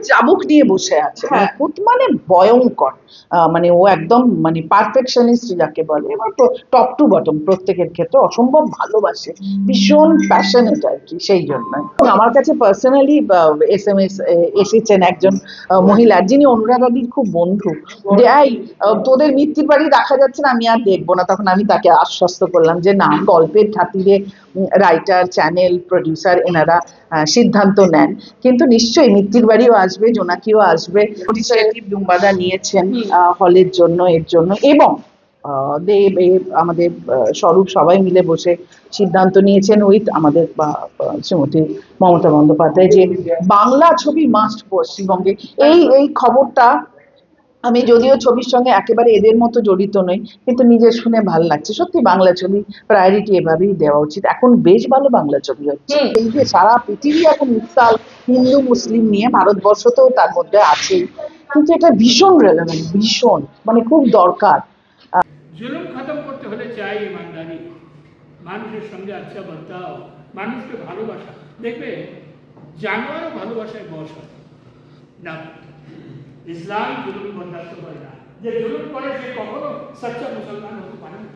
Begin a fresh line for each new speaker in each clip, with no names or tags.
চাবুক নিয়ে বসে আছে, নিখুঁত মানে ভয়ঙ্কর, মানে ও একদম মানে পারফেকশনিস্ট যাকে বলে, এবং টপ টু বটম প্রত্যেকের ক্ষেত্রে অসম্ভব ভালোবাসে, ভীষণ প্যাশনেট আর কি। সেই জন্য আমার কাছে পার্সোনালি SMS এসেছেন একজন মহিলা যিনি অনুরাধাদির খুব বন্ধু, যে এই তোদের মিত্তির বাড়ি দেখা যাচ্ছে না, আমি আর দেখবো না। তখন আমি তাকে আশ্বস্ত করলাম যে না, গল্পের খাতিরে রাইটার, চ্যানেল, প্রডিউসার এনারা সিদ্ধান্ত নেন, কিন্তু নিশ্চয়ই মিত্তির বাড়িও আসবে, জোনাকিও আসবে। ইনিশিয়েটিভ ডুম্বাদা নিয়েছেন হলের জন্য, এর জন্য, এবং দেব, আমাদের স্বরূপ সবাই মিলে বসে সিদ্ধান্ত নিয়েছেন উইথ আমাদের শ্রীমতী মমতা বন্দ্যোপাধ্যায়, যে বাংলা ছবি মাস্ট পশ্চিমবঙ্গে। এই খবরটা আমি যদিও ছবির সঙ্গে একেবারে এদের মতো জড়িত নই, কিন্তু নিজের শুনে ভালো লাগছে। সত্যি বাংলা ছবি প্রায়োরিটি এভাবেই দেওয়া উচিত। এখন বেশ ভালো বাংলা ছবি হচ্ছে। এই যে সারা পৃথিবী এখন উত্তাল হিন্দু মুসলিম নিয়ে, ভারতবর্ষ তো তার মধ্যে আছেই, কিন্তু এটা ভীষণ রেলেভেন্ট, ভীষণ মানে খুব দরকার।
জুলুম খতম করতে হলে চাই ইমানদারি, মানুষের সঙ্গে আচ্ছা বর্তাও, মানুষকে ভালোবাসা। দেখবে জানোয়ারও ভালোবাসায় বশ হয় না। ইসলাম জুলুম বরদাস্ত করে না, যে জুলুম করে সে কখনো সচ্চা মুসলমান হতে পারে না।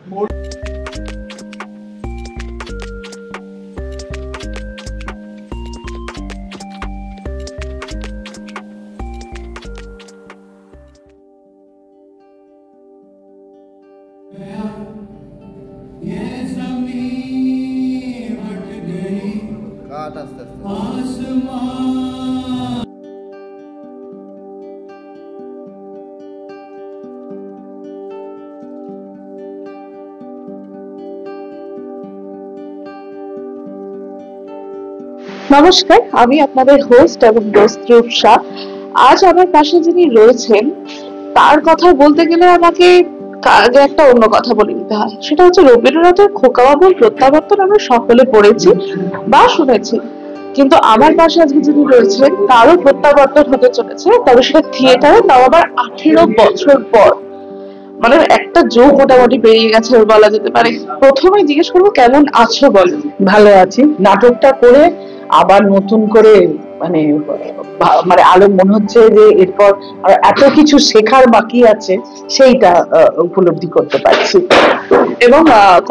নমস্কার, আমি আপনাদের হোস্ট এবং দোস্ত রূপসা। আজ আমার পাশে যিনি রয়েছেন তার কথা বলতে গেলে আমাকে আগে একটা অন্য কথা বলে নিতে হয়, সেটা হচ্ছে রবীন্দ্রনাথের খোকা বাবুর প্রত্যাবর্তন আমরা সকলে পড়েছি বা শুনেছি, কিন্তু আমার পাশে আজকে যিনি রয়েছেন তারও প্রত্যাবর্তন হতে চলেছে, তবে সেটা থিয়েটারে, তাও আবার 18 বছর পর। মানে একটা যোগ মোটামুটি পেরিয়ে গেছে বলা যেতে পারে। প্রথমে জিজ্ঞেস করবো কেমন আছো বলো।
ভালো আছি। নাটকটা করে আবার নতুন করে মানে মানে আরো মনে হচ্ছে যে এরপর এত কিছু শেখার বাকি আছে, সেইটা উপলব্ধি করতে পারছি।
এবং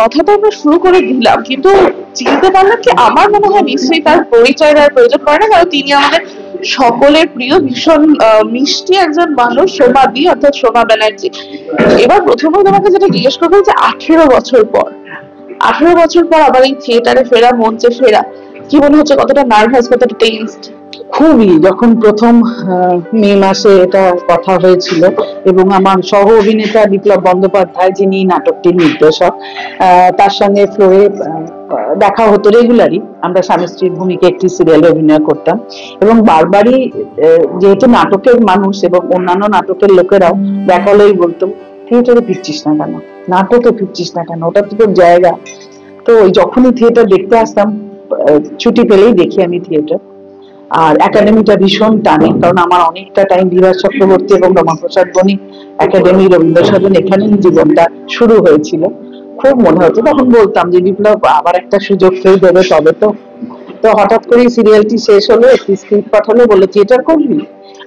কথা তো আমরা শুরু করে দিলাম, কিন্তু চিনতে পারলাম কি, আমার মনে হয় নিশ্চয়ই তার পরিচয় দেওয়ার প্রয়োজন পড়ে না, কারণ তিনি আমাদের সকলের প্রিয়, ভীষণ মিষ্টি একজন মানুষ, শোভাদি অর্থাৎ শোভা ব্যানার্জি। এবার প্রথমে তোমাকে যেটা জিজ্ঞেস করবো যে 18 বছর পর, 18 বছর পর আবার এই থিয়েটারে ফেরা, মঞ্চে ফেরা, কি মনে হচ্ছে? কতটা নার্ভাস, কতটা টেনসড?
খুবই। যখন প্রথম মে মাসে এটা কথা হয়েছিল এবং আমার সহ অভিনেতা বিপ্লব বন্দ্যোপাধ্যায়, যিনি নাটকটির নির্দেশক, তার সঙ্গে ফ্লোরে দেখা হতো রেগুলারই। আমরা স্বামী স্ত্রীর ভূমিকা একটি সিরিয়ালে অভিনয় করতাম, এবং বারবারই যেহেতু নাটকের মানুষ এবং অন্যান্য নাটকের লোকেরাও দেখা হলেই বলতো, থিয়েটারে ফিরছিস না কেন, নাটকে ফিরছিস না কেন, ওটা তো তোর জায়গা। তো যখনই থিয়েটার দেখতে আসতাম, ছুটি পেলেই দেখি আমি থিয়েটার। আর একাডেমিটা ভীষণ টানে, কারণ আমার অনেকটা টাইম বিভাস চক্রবর্তী এবং রমাপ্রসাদ বণিক একাডেমি, রবীন্দ্র সদন, এখানেই জীবনটা শুরু হয়েছিল। খুব মনে হতো, তখন বলতাম যে বিপ্লব আবার একটা সুযোগ কেউ দেবে তবে তো। তো হঠাৎ করে সিরিয়ালটি শেষ হলো, একটি স্ক্রিপ্ট পাঠালো, বলে থিয়েটার করবি।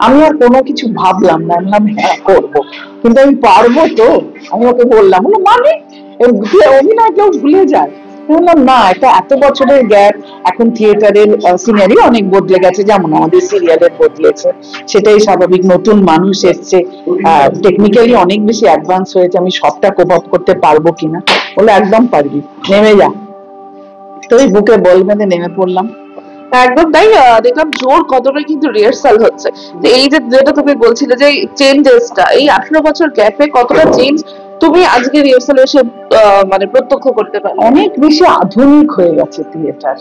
আমি আর কোনো কিছু ভাবলাম না, বললাম হ্যাঁ করবো, কিন্তু আমি পারবো তো? আমি ওকে বললাম, বললো মানে অভিনয় কেউ ভুলে যায়? বললাম না, এটা এত বছরের গ্যাপ, এখন থিয়েটারের সিনারি অনেক বদলে গেছে, যেমন আমাদের সিরিয়ালের বদলেছে, সেটাই স্বাভাবিক। নতুন মানুষ এসছে, টেকনিক্যালি অনেক বেশি অ্যাডভান্স হয়েছে, আমি সবটা কোপ আপ করতে পারবো কিনা। বলে একদম পারবি, নেমে যা। তো এই বুকে বল বেঁধে নেমে পড়লাম।
একদম তাই। দেখলাম জোর কদমে কিন্তু রিহার্সাল হচ্ছে। এই যে যেটা তুমি বলছিলে যে চেঞ্জেসটা, এই 18 বছর গ্যাপে কতটা চেঞ্জ তুমি আজকে রিহার্সালে এসে মানে প্রত্যক্ষ করতে পারো?
অনেক বেশি আধুনিক হয়ে গেছে থিয়েটার,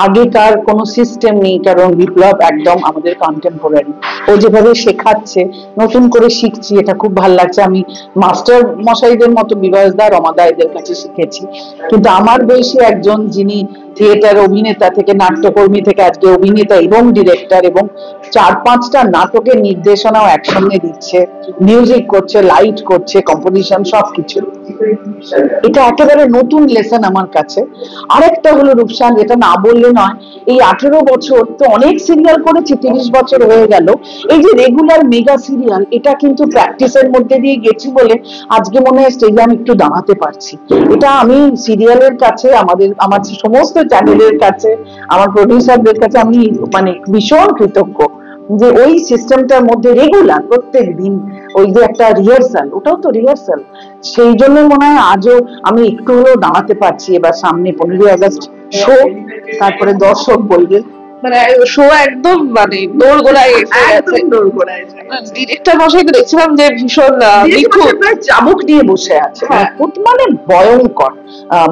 আগেকার কোনো সিস্টেম নেই, কারণ বিপ্লব একদম আমাদের কন্টেম্পোরারি। ও যেভাবে শেখাচ্ছে, নতুন করে শিখছি, এটা খুব ভালো লাগছে। আমি মাস্টার মশাইদের মতো বিভাসদা, রমাদা এদের কাছে শিখেছি, কিন্তু আমার বয়সী একজন যিনি থিয়েটার অভিনেতা থেকে নাট্যকর্মী থেকে আজকে অভিনেতা এবং ডিরেক্টর এবং 4-5টা নাটকের নির্দেশনাও একসঙ্গে দিচ্ছে, মিউজিক করছে, লাইট করছে, কম্পোজিশন সবকিছু। এটা একেবারে নতুন লেসন আমার কাছে। আরেকটা হলো রূপসান, যেটা না বললে নয়, এই 18 বছর তো অনেক সিরিয়াল করেছি, 30 বছর হয়ে গেল। এই যে রেগুলার মেগা সিরিয়াল, এটা কিন্তু প্র্যাকটিসের মধ্যে দিয়ে গেছি বলে আজকে মনে হয় স্টেজে আমি একটু দাঁড়াতে পারছি। এটা আমি সিরিয়ালের কাছে, আমার সমস্ত চ্যানেলের কাছে, আমার প্রডিউসারদের কাছে আমি মানে ভীষণ কৃতজ্ঞ যে ওই সিস্টেমটার মধ্যে রেগুলার প্রত্যেক দিন ওই যে একটা রিহার্সাল, ওটাও তো রিহার্সাল, সেই জন্য মনে হয় আজও আমি একটু হলেও দাঁড়াতে পারছি। এবার সামনে 15ই আগস্ট শো, তারপরে দর্শক বলবে,
মানে শো একদম মানে দোরগোড়ায় এসে গেছে। ডিরেক্টর মশাইকে দেখছিলাম যে ভীষণ নিখুঁত
চাবুক নিয়ে বসে আছে, মানে ভয়ঙ্কর,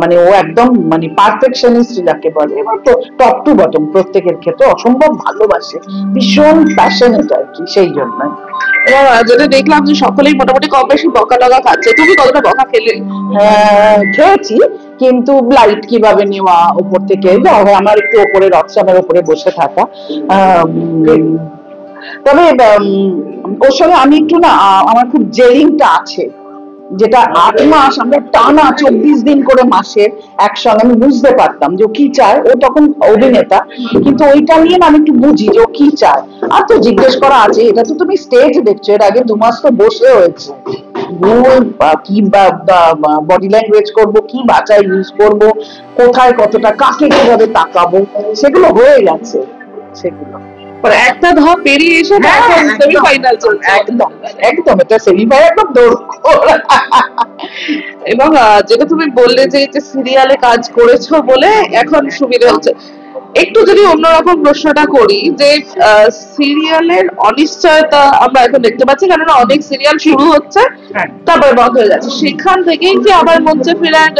মানে ও একদম মানে পারফেকশনিস্ট যাকে বলে। এবার তো টপ টু বটম প্রত্যেকের ক্ষেত্রে অসম্ভব ভালোবাসে, ভীষণ প্যাশনেট আর কি, সেই জন্য।
এবং যেটা দেখলাম যে সকলেই মোটামুটি কম বেশি বকা টকা খাচ্ছে, তুমি কতটা বকা খেলে?
খেয়েছি, কিন্তু লাইট কিভাবে নেওয়া উপর থেকে, আমার একটু ওপরে রথসামের উপরে বসে থাকা। তবে ওর সঙ্গে আমি একটু না, আমার খুব জেলিংটা আছে, যেটা 8 মাস আমরা টানা 24 দিন করে মাসে একসঙ্গে, আমি বুঝতে পারতাম যে ও কি চায়। ও তখন অভিনেতা, কিন্তু ওইটা নিয়ে না আমি একটু বুঝি যে ও কি চায়। আর তো জিজ্ঞেস করা আছে, এটা তো তুমি স্টেজ দেখছো, এর আগে 2 মাস তো বসে হয়েছে, কি বডি ল্যাঙ্গুয়েজ করবো, কি ভাষা ইউজ করবো, কোথায় কতটা, কাকে কিভাবে তাকাবো, সেগুলো হয়ে গেছে সেগুলো।
একটা ধাপ পেরিয়ে এসে সেমিফাইনাল চলছে।
একদম একদম, এটা সেমিফাইনাল একদম দৌড়।
এবং যেটা তুমি বললে যে সিরিয়ালে কাজ করেছো বলে এখন সুবিধা হচ্ছে, একটু যদি অন্যরকম প্রশ্নটা করি যে সিরিয়ালের অনিশ্চয়তা আমরা এখন দেখতে পাচ্ছি, কেননা অনেক সিরিয়াল শুরু হচ্ছে তারপরে বন্ধ হয়ে যাচ্ছে, সেখান থেকেই কি আবার মঞ্চে ফেরার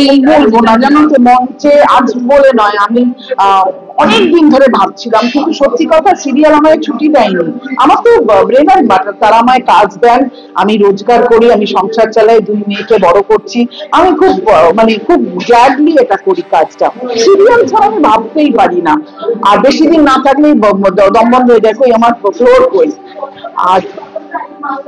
এই বলবো না, জানো তো, মঞ্চে আজ বলে নয়, আমি অনেকদিন ধরে ভাবছিলাম, কিন্তু সত্যি কথা সিরিয়াল আমায় ছুটি দেয়নি। আমার তো ব্রেন অ্যান্ড বাটার, তারা আমায় কাজ দেন, আমি রোজগার করি, আমি সংসার চালাই, 2 মেয়েকে বড় করছি, আমি খুব মানে খুব গ্ল্যাডলি এটা করি কাজটা। সিরিয়াল ছাড়া আমি ভাবতেই পারি না, আর বেশি দিন না থাকলেই দম বন্ধ হয়ে যায়, কই আমার ফ্লোর কই। আর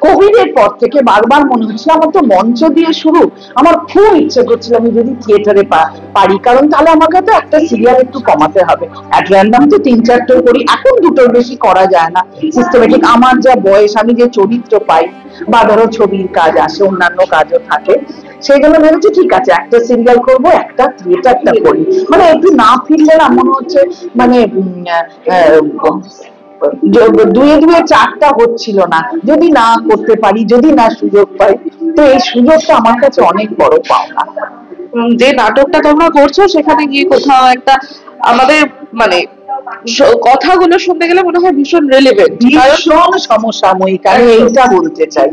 কোভিড এর পর থেকে বারবার মনে হচ্ছিল আমার তো মঞ্চ দিয়ে শুরু, আমার খুব ইচ্ছে করছিল আমি যদি থিয়েটারে পারি, কারণ তাহলে আমাকে তো একটা সিরিয়াল একটু কমাতে হবে। অ্যাট র্যান্ডম তো 3-4টে করি, এখন 2টোর বেশি করা যায় না সিস্টেমেটিক, আমার যা বয়স, আমি যে চরিত্র পাই, বা ধরো ছবির কাজ আসে, অন্যান্য কাজও থাকে, সেই জন্য ভেবেছি ঠিক আছে একটা সিরিয়াল করব, একটা থিয়েটারটা করি। মানে একটু না ফিরলে না মনে হচ্ছে, মানে 2-2 4টা হচ্ছিল না, যদি না করতে পারি, যদি না সুযোগ পাই, তো এই সুযোগটা আমার কাছে অনেক বড় পাওনা।
যে নাটকটা তোমরা করছো সেখানে গিয়ে কোথাও একটা আমাদের মানে কথাগুলো শুনতে গেলে মনে হয় ভীষণ রেলেভেন্ট,
ভীষণ সমসাময়িক, আমি এইটা বলতে চাই।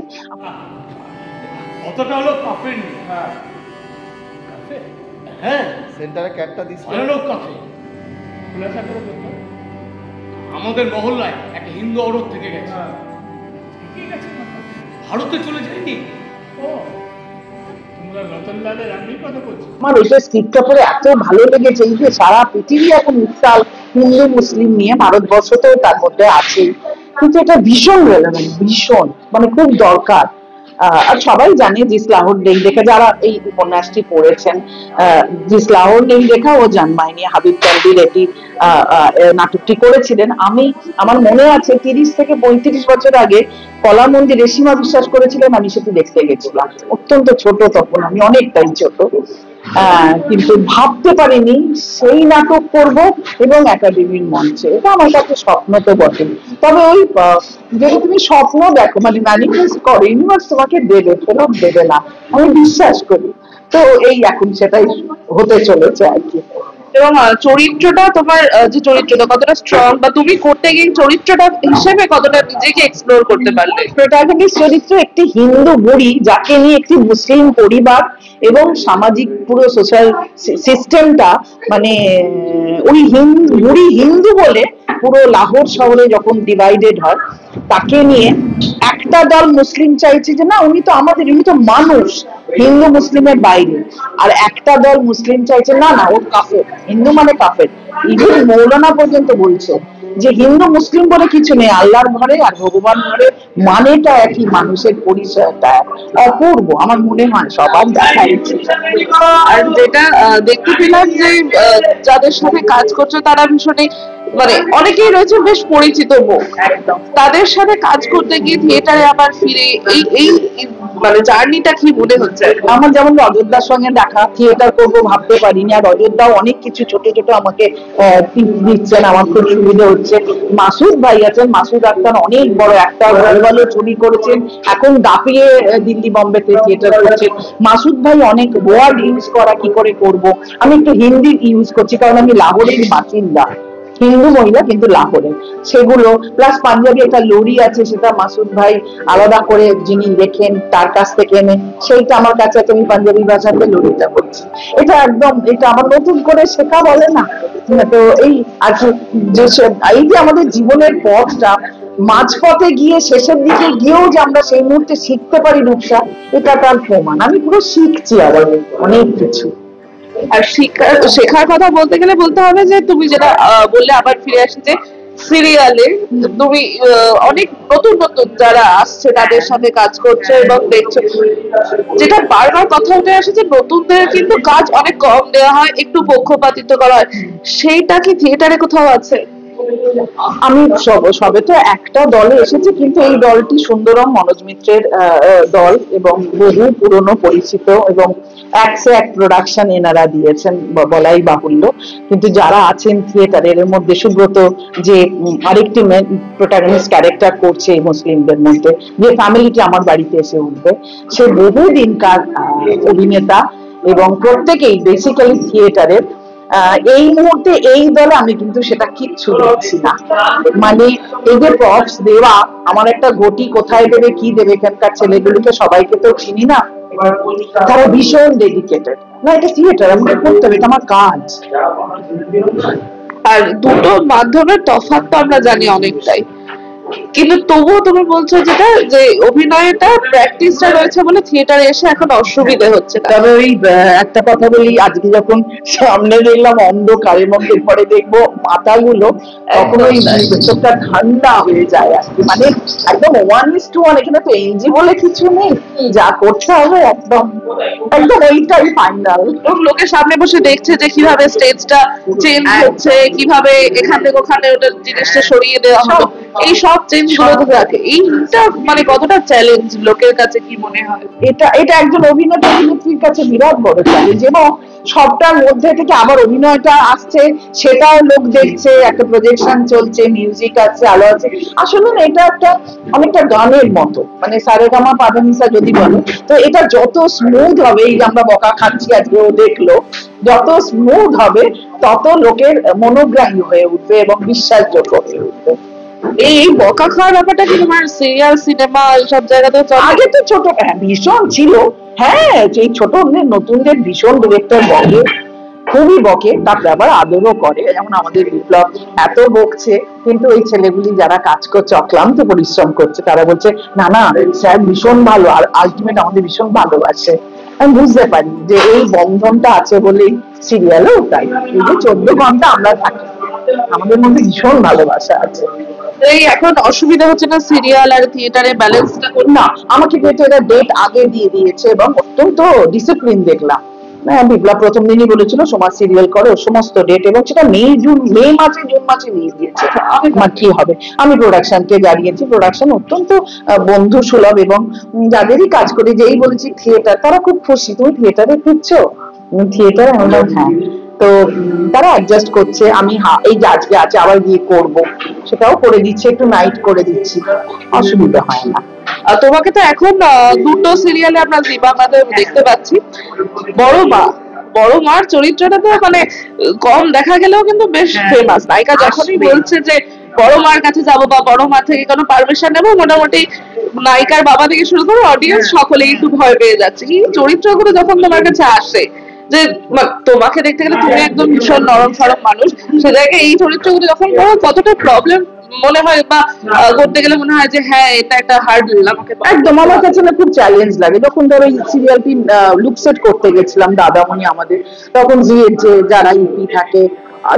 অতটা হলো কাফে নেই। হ্যাঁ,
সেন্টারে ক্যাটটা দিচ্ছে,
ভালো লোক কাফে খোলাসা করে বলতো, আমাদের মহল্লায় একটা হিন্দু অরোধ থেকে গেছে, ভারতে চলে যায়নি। ও, তোমরা রতনলালের আমি কথা বলছি।
আমার ওইটা স্ক্রিপ্টটা পড়ে এত ভালো লেগেছে, এই যে সারা পৃথিবী এখন উত্তাল হিন্দু মুসলিম নিয়ে, ভারতবর্ষতেও তার মধ্যে আছে, কিন্তু এটা ভীষণ রেলেভেন্ট, ভীষণ মানে খুব দরকার। আর সবাই জানে জিস লাহোর নেই দেখা, যারা এই উপন্যাসটি পড়েছেন, জিস লাহোর নেই দেখা ও জন্মায়নি, হাবিব তানভীর এটি নাটকটি করেছিলেন। আমার মনে আছে 30 থেকে 35 বছর আগে কলা মন্দিরে সীমা বিশ্বাস করেছিলেন, আমি সেটি দেখতে গেছিলাম, অত্যন্ত ছোট তখন, আমি অনেকটাই ছোট, কিন্তু ভাবতে পারিনি সেই নাটক করব এবং একাডেমির মঞ্চে, এটা আমার কাছে স্বপ্ন তো বটে। তবে ওই যদি তুমি স্বপ্ন দেখো, মানে ম্যানিফেস্ট করো, ইউনিভার্স তোমাকে দেবে, ফেরত দেবে না, আমি বিশ্বাস করি। তো এই এখন সেটাই হতে চলেছে আর কি।
এবং চরিত্রটা তোমার যে চরিত্রটা কতটা স্ট্রং, বা তুমি করতে গিয়ে চরিত্রটা হিসেবে কতটা নিজেকে এক্সপ্লোর করতে পারলে?
প্রোটাগনিস্ট চরিত্র একটি হিন্দু বুড়ি, যাকে নিয়ে একটি মুসলিম পরিবার এবং সামাজিক পুরো সোশ্যাল সিস্টেমটা, মানে ওই বুড়ি হিন্দু বলে পুরো লাহোর শহরে যখন ডিভাইডেড হয়, তাকে নিয়ে একটা দল মুসলিম চাইছে যে না উনি তো আমাদের, উনি তো মানুষ, হিন্দু মুসলিমের বাইরে, আর একটা দল মুসলিম চাইছে না না ও কাফের, হিন্দু মানে কাফের। ইভেন মৌলানা পর্যন্ত বলছে যে হিন্দু মুসলিম বলে কিছু নেই, আল্লাহর ঘরে আর ভগবান ঘরে মানেটা একই, মানুষের পরিচয়টা অপূর্ব। আমার মনে হয় সবার দেখা উচিত।
আর যেটা দেখতে পেলাম যে যাদের সাথে কাজ করছে তারা ভীষণই মানে অনেকেই রয়েছে বেশ পরিচিত মুখ,
একদম
তাদের সাথে কাজ করতে গিয়ে থিয়েটারে আবার ফিরে এই এই মানে জার্নিটা কি মনে হচ্ছে?
আমার যেমন অযোধ্যার সঙ্গে দেখা, থিয়েটার করবো ভাবতে পারিনি, আর অযোধ্যাও অনেক কিছু ছোট ছোট আমাকে টিপস দিচ্ছেন, আমার খুব সুবিধা হচ্ছে। মাসুদ ভাই আছেন, মাসুদ আক্তার অনেক বড় একটা ভালো ভালো ছবি করেছেন, এখন দাপিয়ে দিল্লি বোম্বেতে থিয়েটার করছেন। মাসুদ ভাই অনেক ওয়ার্ড ইউজ করা কি করে করব, আমি একটু হিন্দি ইউজ করছি কারণ আমি লাহোরের বাসিন্দা, হিন্দু মহিলা কিন্তু লাহোরে, সেগুলো প্লাস পাঞ্জাবি একটা লোরি আছে, সেটা মাসুদ ভাই আলাদা করে যিনি লেখেন তার কাছ থেকে এনে সেইটা আমার কাছে আছে, আমি পাঞ্জাবি ভাষাতে লোরিটা করছি। এটা একদম এটা আমার নতুন করে শেখা বলে না, তো এই আর এই যে আমাদের জীবনের পথটা মাঝপথে গিয়ে শেষের দিকে গিয়েও যে আমরা সেই মুহূর্তে শিখতে পারি রূপসা, এটা তার প্রমাণ। আমি পুরো শিখছি আবার অনেক কিছু।
আর শেখার কথা বলতে গেলে বলতে হবে যে তুমি যেটা বললে আবার ফিরে আসি যে সিরিয়ালে তুমি অনেক নতুন নতুন যারা আসছে তাদের সাথে কাজ করছো এবং দেখছো, যেটা বারবার কথা উঠে আসে যে নতুনদের কিন্তু কাজ অনেক কম দেওয়া হয়, একটু পক্ষপাতিত্ব করা হয়, সেইটা কি থিয়েটারে কোথাও আছে?
আমি সবে তো একটা দলে এসেছে, কিন্তু এই দলটি সুন্দরম মনোজ মিত্রের দল এবং বহু পুরনো পরিচিত এবং একশো এক প্রোডাকশন এনারা দিয়েছেন বলাই বাহুল্য। কিন্তু যারা আছেন থিয়েটারের মধ্যে, সুব্রত যে আরেকটি প্রোটাগনিস্ট ক্যারেক্টার করছে এই মুসলিমদের মধ্যে, যে ফ্যামিলিটি আমার বাড়িতে এসে উঠবে, সে বহু দিনকার অভিনেতা এবং প্রত্যেকেই বেসিক্যালি থিয়েটারের। এই মুহূর্তে এই দলে আমি কিন্তু সেটা কিচ্ছু দেখছি না, মানে এই যে প্রপস দেওয়া, আমার একটা ঘটি কোথায় দেবে কি দেবে, এখানকার ছেলেগুলিকে সবাইকে তো চিনি না, তারা ভীষণ ডেডিকেটেড। না এটা থিয়েটার, আমাকে করতে হবে, এটা আমার কাজ।
আর দুটো মাধ্যমের তফাৎ তো আমরা জানি অনেকটাই, কিন্তু তবুও তুমি বলছো যেটা যে অভিনয়টা প্র্যাকটিসটা রয়েছে বলে থিয়েটারে এসে এখন অসুবিধা হচ্ছে না।
তবে ওই একটা কথা বলি, আজকে যখন সামনে দেখলাম অন্ধকারের মধ্যে, পরে দেখবো মাথাগুলো, তখন ওই চোখটা ঠান্ডা হয়ে যায় আর কি, মানে একদম 1:1। এখানে তো এনজি বলে কিছু নেই, যা করতে হবে একদম একদম ওইটাই ফাইনাল।
লোকের সামনে বসে দেখছে যে কিভাবে স্টেজটা চেঞ্জ হচ্ছে, কিভাবে এখান থেকে ওখানে ওটা জিনিসটা সরিয়ে দেওয়া হলো, এই সব চেঞ্জ গুলো থাকে, এইটা মানে কতটা চ্যালেঞ্জ লোকের কাছে কি মনে হয়?
এটা এটা একজন অভিনেতা অভিনেত্রীর কাছে বিরাট বড় চ্যালেঞ্জ, এবং সবটার মধ্যে থেকে আবার অভিনয়টা আসছে, সেটাও লোক দেখছে, একটা প্রজেকশন চলছে, মিউজিক আছে, আলো আছে। আসলে না এটা একটা অনেকটা গানের মতো, মানে সারেগামা পাধানিসা যদি বলো, তো এটা যত স্মুথ হবে, এই যে আমরা বকা খাচ্ছি আজকে ও দেখলো, যত স্মুথ হবে তত লোকের মনোগ্রাহী হয়ে উঠবে এবং বিশ্বাসযোগ্য হয়ে উঠবে।
এই বকা খাওয়ার ব্যাপারটা কি তোমার সিরিয়াল সিনেমা সব জায়গাতে
আগে তো ছোট ভীষণ ছিল, হ্যাঁ এই ছোট নতুনদের ভীষণ ডিরেক্টর বকে, খুবই বকে, তারপরে আবার আদরও করে, যেমন আমাদের বিপ্লব এত বকছে, কিন্তু ওই ছেলেগুলি যারা কাজ করছে অক্লান্ত পরিশ্রম করছে, তারা বলছে না না স্যার ভীষণ ভালো, আর আলটিমেট আমাদের ভীষণ ভালোবাসে। আমি বুঝতে পারি যে এই বন্ধনটা আছে বলেই সিরিয়ালেও তাই, এই যে 14 ঘন্টা আমরা থাকি, আমাদের মধ্যে ভীষণ ভালোবাসা আছে।
এই এখন অসুবিধা হচ্ছে না সিরিয়াল আর থিয়েটারে ব্যালেন্সটা?
না, আমাকে কিন্তু এটা ডেট আগে দিয়ে দিয়েছে এবং অত্যন্ত ডিসিপ্লিন দেখলাম। বিপ্লব প্রথম দিনই বলেছিল সমাজ সিরিয়াল করো, সমস্ত ডেট, এবং সেটা জুন মাসে নিয়ে দিয়েছে। আমার কি হবে, আমি প্রোডাকশনকে জানিয়েছি, প্রোডাকশন অত্যন্ত বন্ধু সুলভ এবং যাদেরই কাজ করি, যেই বলেছি থিয়েটার, তারা খুব খুশি, তুমি থিয়েটারে ফিরছো, থিয়েটারে আমরা হ্যাঁ, তো তারা অ্যাডজাস্ট করছে। আমি এই যে আজকে আছে আবার গিয়ে করব, সেটাও করে দিচ্ছে, একটু নাইট করে দিচ্ছি, অসুবিধা হয় না।
তোমাকে তো এখন দুটো সিরিয়ালে আমরা জি বাংলাতে দেখতে পাচ্ছি। বড় মার চরিত্রটা তো মানে কম দেখা গেলেও কিন্তু বেশ ফেমাস। নায়িকা যখনই বলছে যে বড় মার কাছে যাব বা বড় মা থেকে কোনো পারমিশন নেবো, মোটামুটি নায়িকার বাবা থেকে শুরু করে অডিয়েন্স সকলেই একটু ভয় পেয়ে যাচ্ছে। এই চরিত্রগুলো যখন তোমার কাছে আসে, যে তোমাকে দেখতে গেলে তুমি একদম ভীষণ নরম সরম মানুষ, সে জায়গায় এই চরিত্রগুলো যখন করো কতটা প্রবলেম মনে হয় বা করতে গেলে মনে হয় যে হ্যাঁ এটা একটা হার্ডল আমাকে?
একদম, আমার কাছে না খুব চ্যালেঞ্জ লাগে। যখন ধরো এই সিরিয়ালটি লুক সেট করতে গেছিলাম দাদামণি আমাদের, তখন যে যারা ইপি থাকে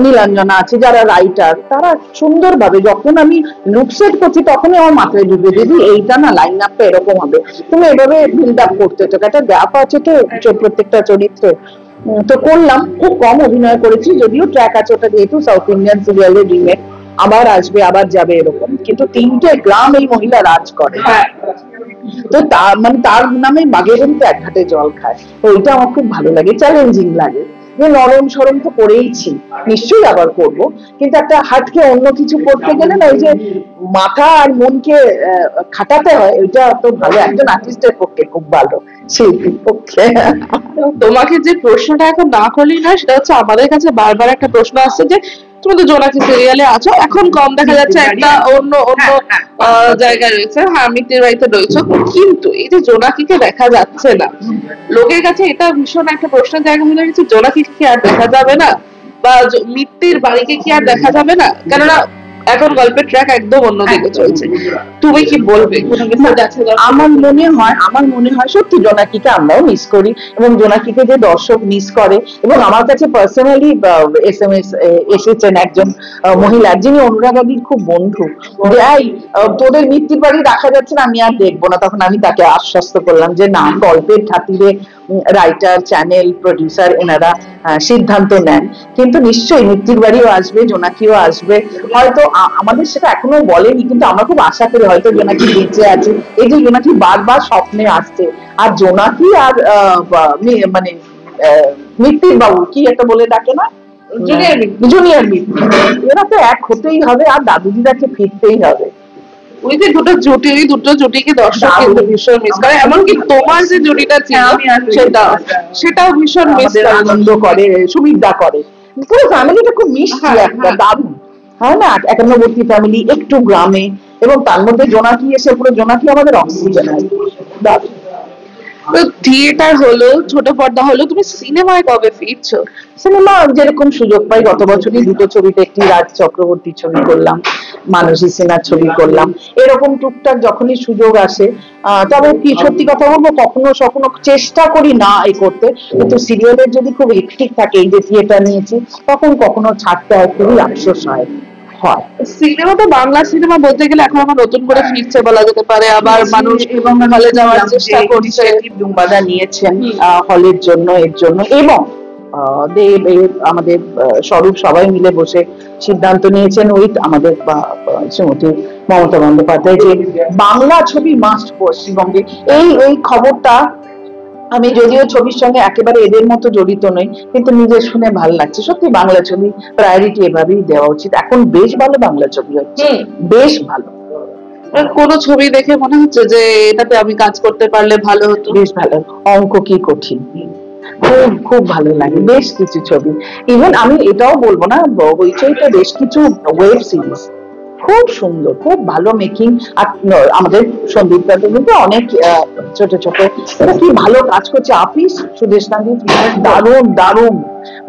নীলাঞ্জনা আছে যারা রাইটার, তারা সুন্দরভাবে, যখন আমি লুক সেট করছি তখনই আমার মাথায় ঢুকে, দিদি এইটা না লাইন আপটা এরকম হবে, তুমি এভাবে বিল্ড আপ করতে, তো একটা গ্যাপ আছে তো প্রত্যেকটা চরিত্রে। তো করলাম, খুব কম অভিনয় করেছি, যদিও ট্র্যাক আছে, ওটা যেহেতু সাউথ ইন্ডিয়ান সিরিয়ালের রিমেক, আবার আসবে আবার যাবে এরকম, কিন্তু 3টে গ্রাম এই মহিলা রাজ করে। তো তার মানে তার নামে বাঘেরন্তে এক ঘাটে জল খায়, তো ওইটা আমার খুব ভালো লাগে, চ্যালেঞ্জিং লাগে, যে নরম সরম তো করেইছি, নিশ্চয়ই আবার করব, কিন্তু একটা হাটকে অন্য কিছু করতে গেলে না, ওই যে মাথা আর মনকে খাটাতে হয়, ওইটা তো ভালো একজন আর্টিস্টের পক্ষে খুব ভালো, শিল্পীর পক্ষে।
তোমাকে যে প্রশ্নটা এখন না করলেই না, সেটা হচ্ছে আমাদের কাছে বারবার একটা প্রশ্ন আসছে যে তুমি তো জোনাকি সিরিয়ালে আছো, এখন কম দেখা যাচ্ছে, একটা অন্য অন্য জায়গায় রয়েছে, হ্যাঁ মিত্তির বাড়িতে রয়েছে, কিন্তু এই যে জোনাকিকে দেখা যাচ্ছে না, লোকের কাছে এটা ভীষণ একটা প্রশ্নের জায়গা হয়ে গেছে, জোনাকিকে কি আর দেখা যাবে না, বা মিত্তির বাড়িকে কি আর দেখা যাবে না, কেননা এখন গল্পের ট্র্যাক একদম অন্যদিকে চলছে। তুমি কি বলবে কোনো কিছু দেখা যাবে?
আমার মনে হয় সত্যি জোনাকিকে আমরাও মিস করি, এবং জোনাকিকে যে দর্শক মিস করে, এবং আমার কাছে পার্সোনালি SMS এসেছেন একজন মহিলা, যিনি অনুরাগীর খুব বন্ধু, যে তোদের মৃত্যুর বাড়ি দেখা যাচ্ছে না, আমি আর দেখবো না। তখন আমি তাকে আশ্বস্ত করলাম যে না, গল্পের খাতিরে রাইটার, চ্যানেল, প্রডিউসার এনারা সিদ্ধান্ত নেন, কিন্তু নিশ্চয়ই মৃত্যুর বাড়িও আসবে, জোনাকিও আসবে, হয়তো আমাদের সেটা এখনো বলেনি, কিন্তু আমরা খুব আশা করি হয়তো জোনাকি বেঁচে আছে, এই যে জোনাকি বারবার স্বপ্নে আসছে, আর জোনাকি আর মানে মৃত্যুর বাবু কি একটা বলে ডাকে না, জুনিয়র মৃত্যু, এরা তো এক হতেই হবে, আর দাদু দিদাকে ফিরতেই হবে।
ওই যে দুটো জুটিকে দর্শক কিন্তু ভীষণ মিস করে, এমনকি তোমার যে জুটিটা ছিল সেটাও ভীষণ মিস করে,
আনন্দ করে, সুবিধা করে, পুরো ফ্যামিলিটা খুব মিষ্টি, একটা দারুণ হয় না, একান্নবর্তী ফ্যামিলি, একটু গ্রামে, এবং তার মধ্যে জোনাকি এসে পুরো জোনাকি আমাদের অক্সিজেন হয়।
থিয়েটার হলো, ছোট পর্দা হলো, তুমি সিনেমায় কবে ফিরছো?
সিনেমা যেরকম সুযোগ পাই, গত বছরই 2টো ছবিতে, একটি রাজ চক্রবর্তী ছবি করলাম, মানসী সিনহার ছবি করলাম, এরকম টুকটাক যখনই সুযোগ আসে। তবে কি সত্যি কথা বলবো, কখনো কখনো চেষ্টা করি না এই করতে, কিন্তু সিরিয়ালের যদি খুব হেক্টিক থাকে, এই যে থিয়েটার নিয়েছি, তখন কখনো ছাড়তে হয়, খুবই আফসোস হয়।
সিনেমা তো, বাংলা সিনেমা বলতে গেলে এখন আমার নতুন করে ফিরছে বলা যেতে পারে, আবার মানুষ হলে যাওয়ার চেষ্টা করছে,
ডুম্বাদা নিয়েছেন হলের জন্য, এর জন্য, এবং আমাদের স্বরূপ সবাই মিলে বসে সিদ্ধান্ত নিয়েছেন, ওই আমাদের শ্রীমতী মমতা বন্দ্যোপাধ্যায়, যে বাংলা ছবি মাস্ট পশ্চিমবঙ্গে। এই খবরটা আমি যদিও ছবির সঙ্গে একেবারে এদের মতো জড়িত নই, কিন্তু নিজে শুনে ভালো লাগছে, সত্যি বাংলা ছবি প্রায়োরিটি এভাবেই দেওয়া উচিত, এখন বেশ ভালো বাংলা ছবি হচ্ছে, বেশ ভালো।
কোন ছবি দেখে মনে হচ্ছে যে এটাতে আমি কাজ করতে পারলে ভালো হতো?
বেশ ভালো, অঙ্ক কি কঠিন, খুব খুব ভালো লাগে, বেশ কিছু ছবি, ইভেন আমি এটাও বলবো না, হইচইতে বেশ কিছু ওয়েব সিরিজ খুব সুন্দর, খুব ভালো মেকিং, আর আমাদের সন্দীপ দাদু কিন্তু অনেক ছোট ছোট, এরা কি ভালো কাজ করছে, আপিস সুদেশ নান্দী, দারুণ দারুণ,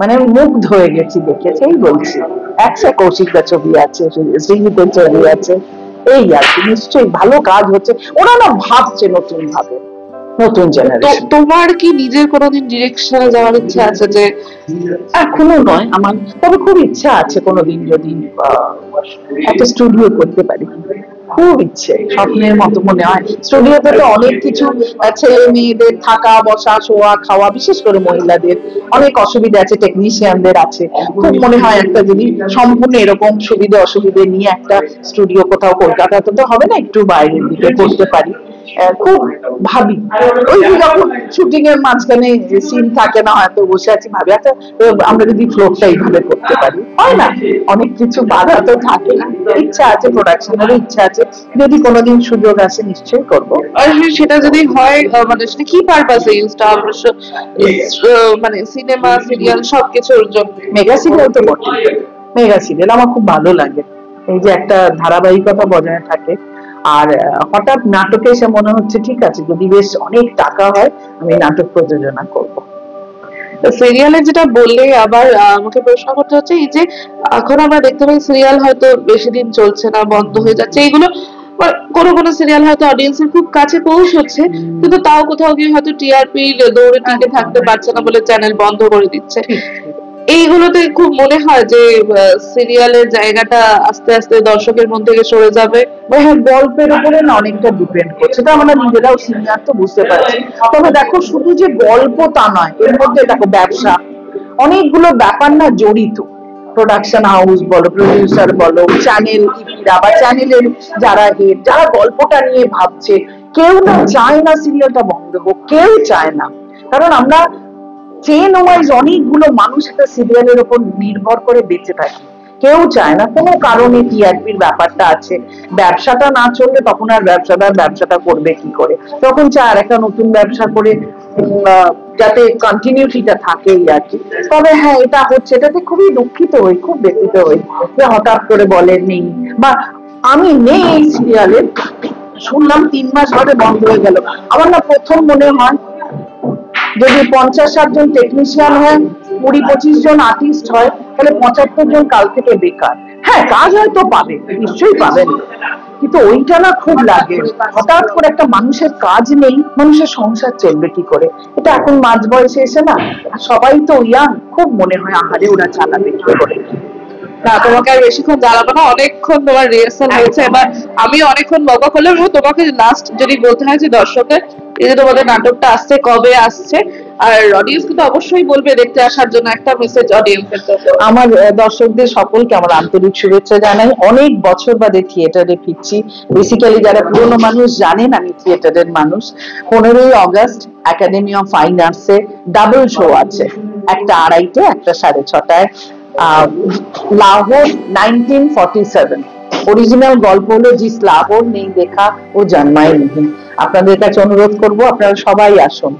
মানে মুগ্ধ হয়ে গেছি দেখে, সেই বলছি, একশো কৌশিকদার ছবি আছে, শ্রীজিতের ছবি আছে, এই আর কি, নিশ্চয়ই ভালো কাজ হচ্ছে, ওরা না ভাবছে নতুন ভাবে, নতুন জেনারেশন।
তোমার কি নিজের কোনোদিন ডিরেকশনে যাওয়ার ইচ্ছা আছে? যে
এখনো নয় আমার, তবে খুব ইচ্ছা আছে কোনোদিন যদি একটা স্টুডিও করতে পারি, খুব ইচ্ছে, স্বপ্নের মতো মনে হয়। স্টুডিওতে তো অনেক কিছু, ছেলে মেয়েদের থাকা বসা শোয়া খাওয়া, বিশেষ করে মহিলাদের অনেক অসুবিধা আছে, টেকনিশিয়ানদের আছে, খুব মনে হয় একটা যদি সম্পূর্ণ এরকম সুবিধে অসুবিধে নিয়ে একটা স্টুডিও কোথাও, কলকাতাতে তো হবে না, একটু বাইরের দিকে করতে পারি, খুব ভাবি। ওই যে যখন শুটিং এর মাঝখানে সিন থাকে না, হয়তো বসে আছি, ভাবি আচ্ছা আমরা যদি ফ্লোরটা এইভাবে করতে পারি, হয় না, অনেক কিছু বাধা তো থাকে, ইচ্ছা আছে, প্রোডাকশনেরও ইচ্ছা আছে, যদি কোনোদিন সুযোগ আসে নিশ্চয়ই করবো।
আর সেটা যদি হয়, মানে সেটা কি পারপাসে ইউজটা, মানে সিনেমা সিরিয়াল সবকিছুর জন্য?
মেগা সিরিয়াল তো বটে, মেগা সিরিয়াল আমার খুব ভালো লাগে, এই যে একটা ধারাবাহিকতা বজায় থাকে, আর হঠাৎ নাটকে এসে মনে হচ্ছে ঠিক আছে, যদি বেশ অনেক টাকা হয় আমি নাটক প্রযোজনা করবো।
সিরিয়ালে যেটা বললে, আবার আমাকে প্রশ্ন করতে হচ্ছে, এই যে এখন আমরা দেখতে পাই সিরিয়াল হয়তো বেশি দিন চলছে না, বন্ধ হয়ে যাচ্ছে, এইগুলো কোনো সিরিয়াল হয়তো অডিয়েন্সের খুব কাছে পৌঁছচ্ছে, কিন্তু তাও কোথাও গিয়ে হয়তো টিআরপি দৌড়ে টিকে থাকতে পারছে না বলে চ্যানেল বন্ধ করে দিচ্ছে। এইগুলোতে খুব মনে হয় যে সিরিয়ালের জায়গাটা আস্তে আস্তে দর্শকের মন থেকে সরে যাবে?
হ্যাঁ, গল্পের উপরে না অনেকটা ডিপেন্ড করছে, এটা আমরা নিজেরাও সিনিয়র তো বুঝতে পারছি। তবে দেখো, শুধু যে গল্প তা নয়, এর মধ্যে দেখো ব্যবসা, অনেকগুলো ব্যাপার না জড়িত। প্রোডাকশন হাউস বলো, প্রডিউসার বলো, চ্যানেল ইপিরা বা চ্যানেলের যারা হেড, যারা গল্পটা নিয়ে ভাবছে, কেউ না চায় না সিরিয়ালটা বন্ধ হোক, কেউ চায় না। কারণ আমরা চেন ওয়াইজ অনেকগুলো মানুষ একটা সিরিয়ালের উপর নির্ভর করে বেঁচে থাকে, কেউ চায় না কোনো কারণে টিআরপির ব্যাপারটা আছে, ব্যবসাটা না চললে তখন আর ব্যবসাটা করবে কি করে, তখন চায় আর একটা নতুন ব্যবসা করে যাতে কন্টিনিউটিটা থাকে এই আর কি। তবে হ্যাঁ, এটা হচ্ছে, এটাতে খুবই দুঃখিত হই, খুব ব্যথিত হই যে হঠাৎ করে বলে নেই, বা আমি নেই এই সিরিয়ালে, শুনলাম 3 মাস ধরে বন্ধ হয়ে গেল। আমার না প্রথম মনে হয় যদি 50-60 জন টেকনিশিয়ান হয়, 20-25 জন আর্টিস্ট হয়, তাহলে 75 জন কাল থেকে বেকার। হ্যাঁ, কাজ হয়তো পাবে, নিশ্চয়ই পাবেন, কিন্তু ওইটা না খুব লাগে। হঠাৎ করে একটা মানুষের কাজ নেই, মানুষের সংসার চলবে কি করে? এটা এখন মাঝ বয়সে এসে না, সবাই তো ইয়াং, খুব মনে হয় আহারে ওরা চালাবে কি করে।
না, তোমাকে আর বেশিক্ষণ জ্বালাবো না, অনেকক্ষণ তোমার রিহার্সাল হয়েছে, এবার আমি অনেকক্ষণ বকা করলাম, এবং তোমাকে লাস্ট যদি বলতে হয় যে দর্শকের এই যে তোমাদের নাটকটা আসছে, কবে আসছে, আর অডিয়েন্স কিন্তু অবশ্যই বলবে দেখতে আসার জন্য, একটা মেসেজ অডিয়েন্সের।
আমার দর্শকদের সকলকে আমার আন্তরিক শুভেচ্ছা জানাই। অনেক বছর বাদে থিয়েটারে ফিরছি। বেসিক্যালি যারা পুরনো মানুষ জানেন আমি থিয়েটারের মানুষ। 15ই অগস্ট একাডেমি অফ ফাইন আর্টসে ডাবল শো আছে, একটা 2:30, একটা 6:30। লাহোর 1947, অরিজিনাল গল্প হলো জিস লাহোর নেই দেখা ও জন্মায় नहीं। আপনাদের কাছে অনুরোধ করব আপনারা সবাই আসুন,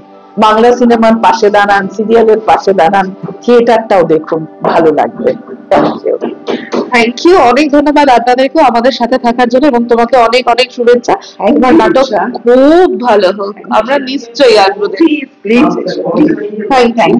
বাংলা সিনেমার পাশে দাঁড়ান, সিরিয়ালের পাশে দাঁড়ান, থিয়েটারটাও দেখুন, ভালো লাগবে।
থ্যাংক ইউ, অনেক ধন্যবাদ আপনাদেরকেও আমাদের সাথে থাকার জন্য, এবং তোমাকে অনেক অনেক শুভেচ্ছা। তোমার নাটক খুব ভালো হোক, আমরা নিশ্চয়ই আসবো।
Please please, thank you.